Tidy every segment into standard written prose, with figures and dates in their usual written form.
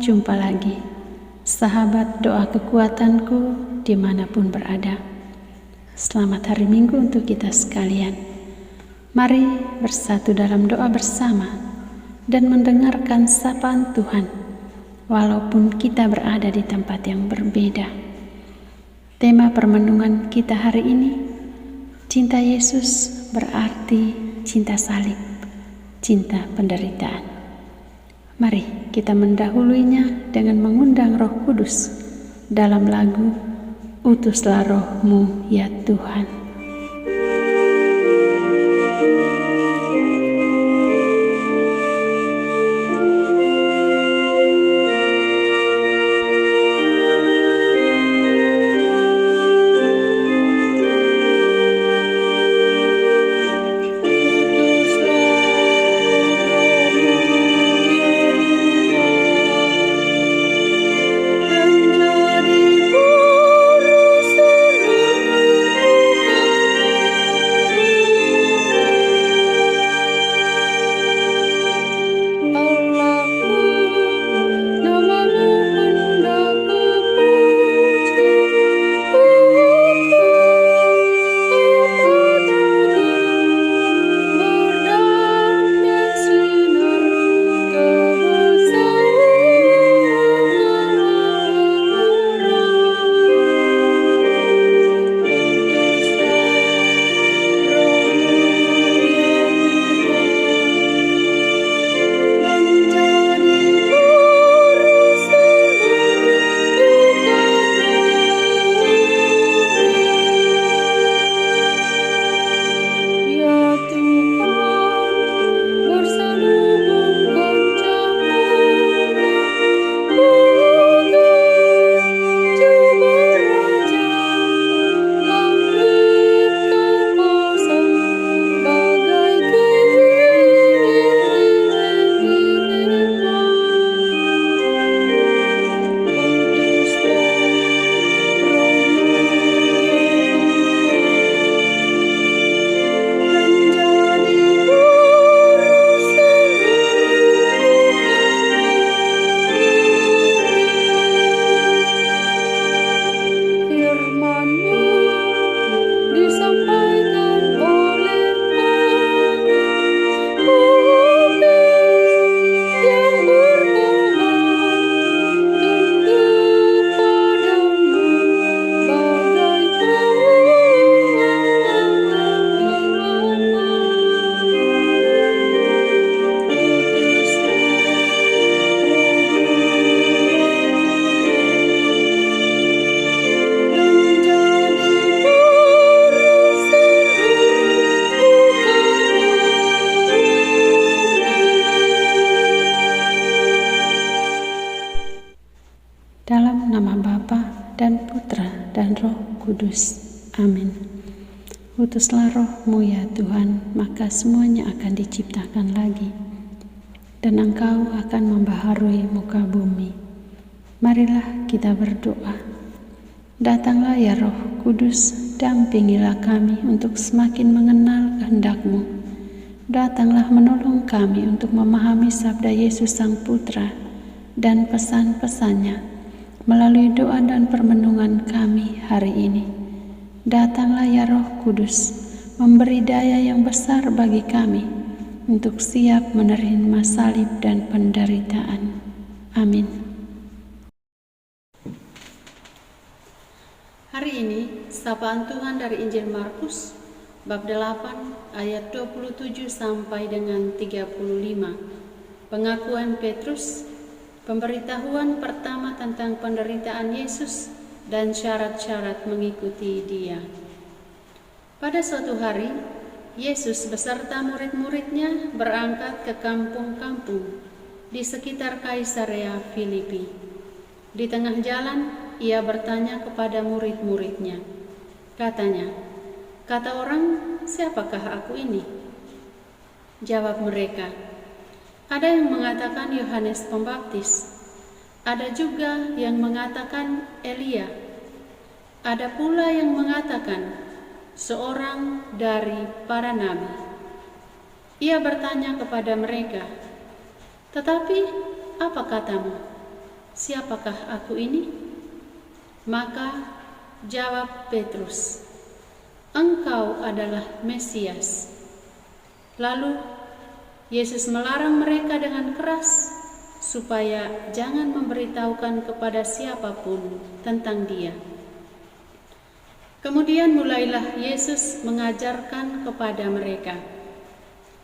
jumpa lagi, sahabat doa kekuatanku dimanapun berada. Selamat hari Minggu untuk kita sekalian. Mari bersatu dalam doa bersama dan mendengarkan sapaan Tuhan, walaupun kita berada di tempat yang berbeda. Tema permenungan kita hari ini, cinta Yesus berarti cinta salib, cinta penderitaan. Mari kita mendahuluinya dengan mengundang Roh Kudus dalam lagu "Utuslah Roh-Mu ya Tuhan". Dalam nama Bapa dan Putra dan Roh Kudus. Amin. Utuslah Roh-Mu ya Tuhan, maka semuanya akan diciptakan lagi, dan Engkau akan membaharui muka bumi. Marilah kita berdoa. Datanglah ya Roh Kudus, dampingilah kami untuk semakin mengenal kehendak-Mu. Datanglah menolong kami untuk memahami sabda Yesus Sang Putra dan pesan-pesannya melalui doa dan permenungan kami hari ini. Datanglah ya Roh Kudus, memberi daya yang besar bagi kami untuk siap menerima salib dan penderitaan. Amin. Hari ini, sapaan Tuhan dari Injil Markus, bab 8, ayat 27 sampai dengan 35. Pengakuan Petrus, pemberitahuan pertama tentang penderitaan Yesus dan syarat-syarat mengikuti Dia. Pada suatu hari, Yesus beserta murid-muridnya berangkat ke kampung-kampung di sekitar Kaisarea Filipi. Di tengah jalan, Ia bertanya kepada murid-muridnya. Katanya, "Kata orang, siapakah aku ini?" Jawab mereka, "Ada yang mengatakan Yohanes Pembaptis, ada juga yang mengatakan Elia, ada pula yang mengatakan seorang dari para nabi." Ia bertanya kepada mereka, "Tetapi apa katamu? "Siapakah aku ini?" Maka jawab Petrus, "Engkau adalah Mesias." Lalu Yesus melarang mereka dengan keras supaya jangan memberitahukan kepada siapapun tentang Dia. Kemudian mulailah Yesus mengajarkan kepada mereka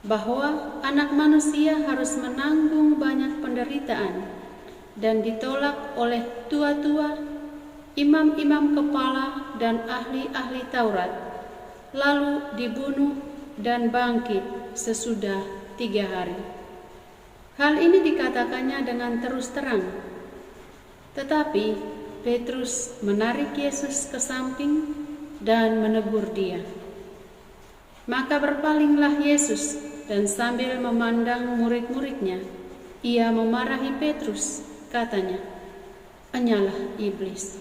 bahwa Anak Manusia harus menanggung banyak penderitaan dan ditolak oleh tua-tua, imam-imam kepala, dan ahli-ahli Taurat, lalu dibunuh dan bangkit sesudah 3 hari. Hal ini dikatakannya dengan terus terang, tetapi Petrus menarik Yesus ke samping dan menegur dia. Maka berpalinglah Yesus dan sambil memandang murid-muridnya, ia memarahi Petrus, katanya, "Enyalah iblis,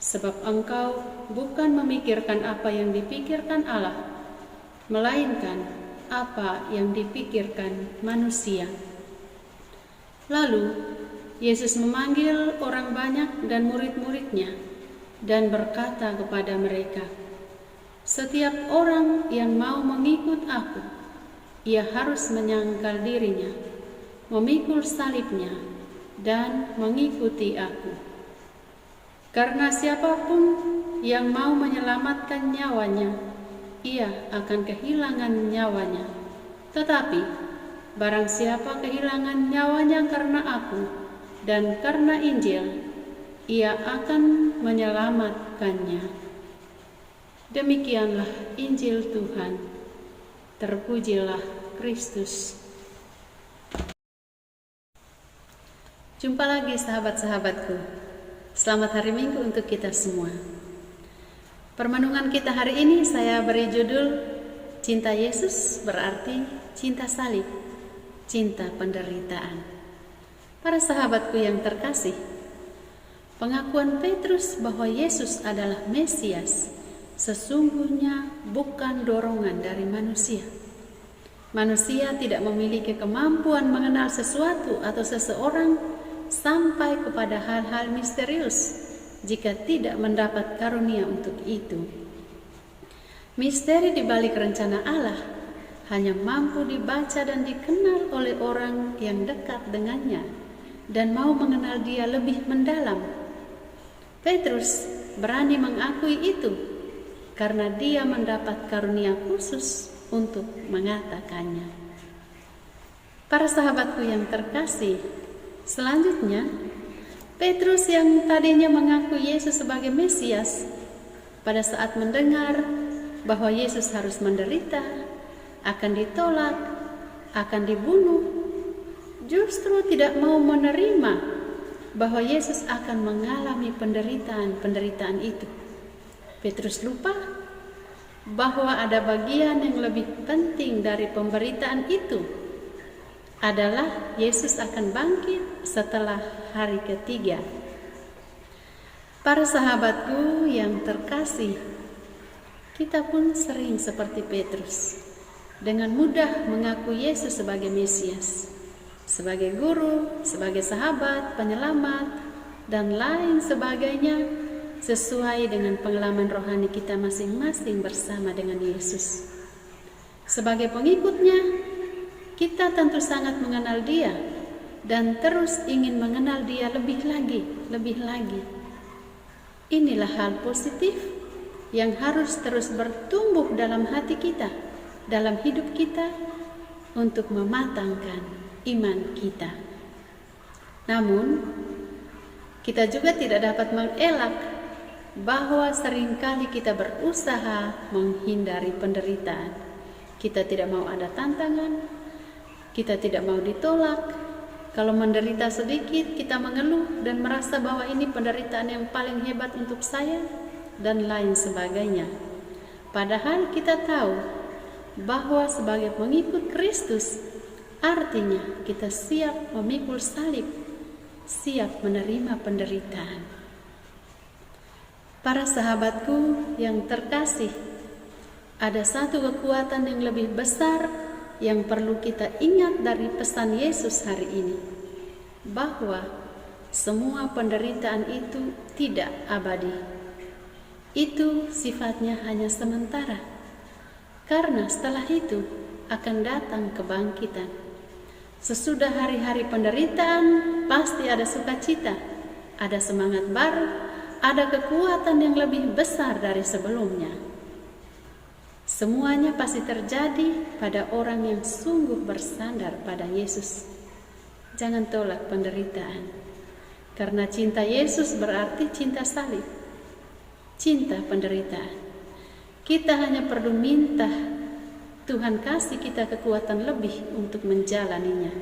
sebab engkau bukan memikirkan apa yang dipikirkan Allah, melainkan apa yang dipikirkan manusia." Lalu Yesus memanggil orang banyak dan murid-muridnya dan berkata kepada mereka, "Setiap orang yang mau mengikut aku, ia harus menyangkal dirinya, memikul salibnya, dan mengikuti aku. Karena siapapun yang mau menyelamatkan nyawanya, ia akan kehilangan nyawanya. Tetapi barang siapa kehilangan nyawanya karena aku dan karena Injil, ia akan menyelamatkannya." Demikianlah Injil Tuhan. Terpujilah Kristus. Jumpa lagi sahabat-sahabatku. Selamat hari Minggu untuk kita semua. Permenungan kita hari ini saya beri judul Cinta Yesus berarti cinta salib, cinta penderitaan. Para sahabatku yang terkasih, pengakuan Petrus bahwa Yesus adalah Mesias sesungguhnya bukan dorongan dari manusia. Manusia tidak memiliki kemampuan mengenal sesuatu atau seseorang sampai kepada hal-hal misterius jika tidak mendapat karunia untuk itu. Misteri di balik rencana Allah hanya mampu dibaca dan dikenal oleh orang yang dekat dengannya dan mau mengenal Dia lebih mendalam. Petrus berani mengakui itu karena dia mendapat karunia khusus untuk mengatakannya. Para sahabatku yang terkasih, selanjutnya Petrus yang tadinya mengaku Yesus sebagai Mesias, pada saat mendengar bahwa Yesus harus menderita, akan ditolak, akan dibunuh, justru tidak mau menerima bahwa Yesus akan mengalami penderitaan itu. Petrus lupa bahwa ada bagian yang lebih penting dari pemberitaan itu, adalah Yesus akan bangkit setelah hari ketiga. Para sahabatku yang terkasih, kita pun sering seperti Petrus, dengan mudah mengaku Yesus sebagai Mesias, sebagai guru, sebagai sahabat, penyelamat, dan lain sebagainya, sesuai dengan pengalaman rohani kita masing-masing bersama dengan Yesus. Sebagai pengikutnya, kita tentu sangat mengenal Dia dan terus ingin mengenal Dia lebih lagi. Inilah hal positif yang harus terus bertumbuh dalam hati kita, dalam hidup kita, untuk mematangkan iman kita. Namun, kita juga tidak dapat mengelak bahwa seringkali kita berusaha menghindari penderitaan. Kita tidak mau ada tantangan, kita tidak mau ditolak. Kalau menderita sedikit, kita mengeluh dan merasa bahwa ini penderitaan yang paling hebat untuk saya, dan lain sebagainya. Padahal kita tahu bahwa sebagai pengikut Kristus, artinya kita siap memikul salib, siap menerima penderitaan. Para sahabatku yang terkasih, ada satu kekuatan yang lebih besar yang perlu kita ingat dari pesan Yesus hari ini, bahwa semua penderitaan itu tidak abadi. Itu sifatnya hanya sementara, karena setelah itu akan datang kebangkitan. Sesudah hari-hari penderitaan, pasti ada sukacita, ada semangat baru, ada kekuatan yang lebih besar dari sebelumnya. Semuanya pasti terjadi pada orang yang sungguh bersandar pada Yesus. Jangan tolak penderitaan, karena cinta Yesus berarti cinta salib, cinta penderitaan. Kita hanya perlu minta Tuhan kasih kita kekuatan lebih untuk menjalaninya.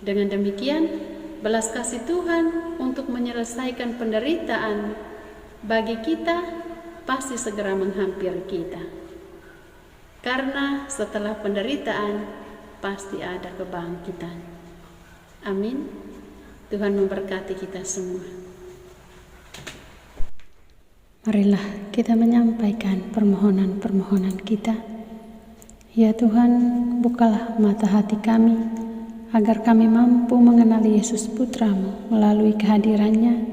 Dengan demikian, belas kasih Tuhan untuk menyelesaikan penderitaan bagi kita pasti segera menghampiri kita. Karena setelah penderitaan pasti ada kebangkitan. Amin. Tuhan memberkati kita semua. Marilah kita menyampaikan permohonan-permohonan kita. Ya Tuhan, bukalah mata hati kami, agar kami mampu mengenali Yesus Putra-Mu melalui kehadirannya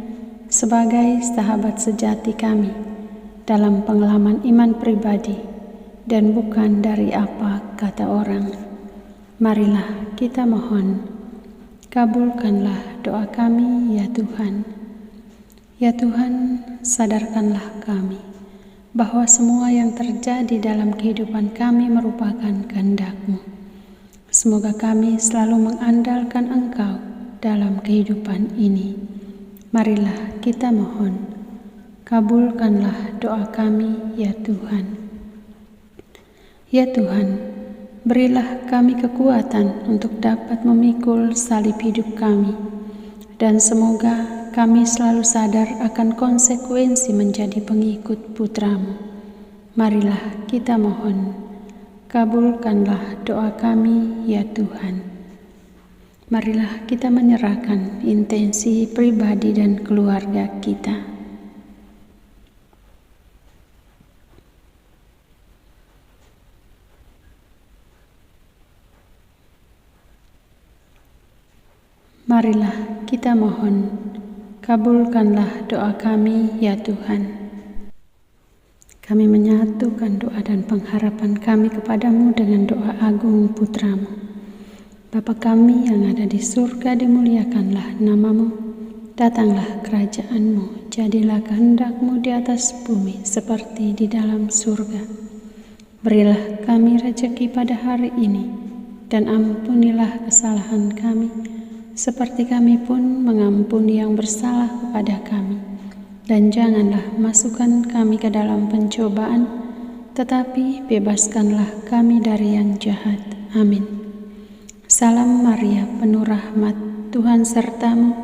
sebagai sahabat sejati kami dalam pengalaman iman pribadi dan bukan dari apa kata orang. Marilah kita mohon, kabulkanlah doa kami ya Tuhan. Ya Tuhan, sadarkanlah kami bahwa semua yang terjadi dalam kehidupan kami merupakan kehendak-Mu. Semoga kami selalu mengandalkan Engkau dalam kehidupan ini. Marilah kita mohon, kabulkanlah doa kami ya Tuhan. Ya Tuhan, berilah kami kekuatan untuk dapat memikul salib hidup kami, dan semoga kami selalu sadar akan konsekuensi menjadi pengikut Putra-Mu. Marilah kita mohon, kabulkanlah doa kami ya Tuhan. Marilah kita menyerahkan intensi pribadi dan keluarga kita. Marilah kita mohon, kabulkanlah doa kami ya Tuhan. Kami menyatukan doa dan pengharapan kami kepadamu dengan doa agung Putra-Mu. Bapa kami yang ada di surga, dimuliakanlah nama-Mu. Datanglah kerajaan-Mu, jadilah kehendak-Mu di atas bumi seperti di dalam surga. Berilah kami rejeki pada hari ini, dan ampunilah kesalahan kami, seperti kami pun mengampuni yang bersalah kepada kami. Dan janganlah masukkan kami ke dalam pencobaan, tetapi bebaskanlah kami dari yang jahat. Amin. Salam Maria, penuh rahmat, Tuhan serta-Mu.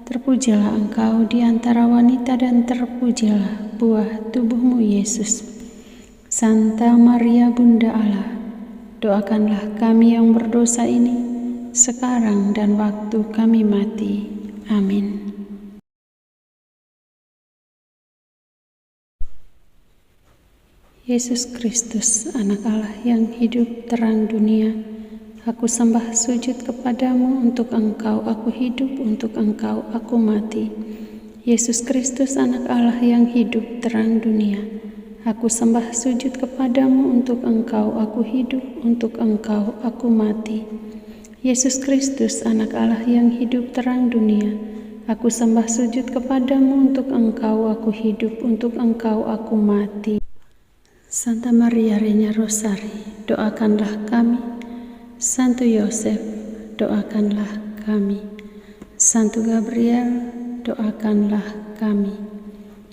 Terpujilah Engkau di antara wanita, dan terpujilah buah tubuh-Mu, Yesus. Santa Maria, Bunda Allah, doakanlah kami yang berdosa ini, sekarang dan waktu kami mati. Amin. Yesus Kristus, Anak Allah yang hidup terang dunia, aku sembah sujud kepadamu, untuk Engkau aku hidup, untuk Engkau aku mati. Yesus Kristus, Anak Allah yang hidup terang dunia, aku sembah sujud kepadamu, untuk Engkau aku hidup, untuk Engkau aku mati. Yesus Kristus, Anak Allah yang hidup terang dunia, aku sembah sujud kepadamu, untuk Engkau aku hidup, untuk Engkau aku mati. Santa Maria Regna Rosari, doakanlah kami. Santo Yosef, doakanlah kami. Santo Gabriel, doakanlah kami.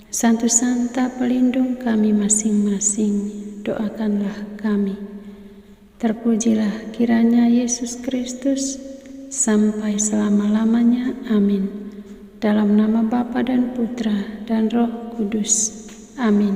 Santo Santa, pelindung kami masing-masing, doakanlah kami. Terpujilah kiranya Yesus Kristus sampai selama-lamanya. Amin. Dalam nama Bapa dan Putra dan Roh Kudus. Amin.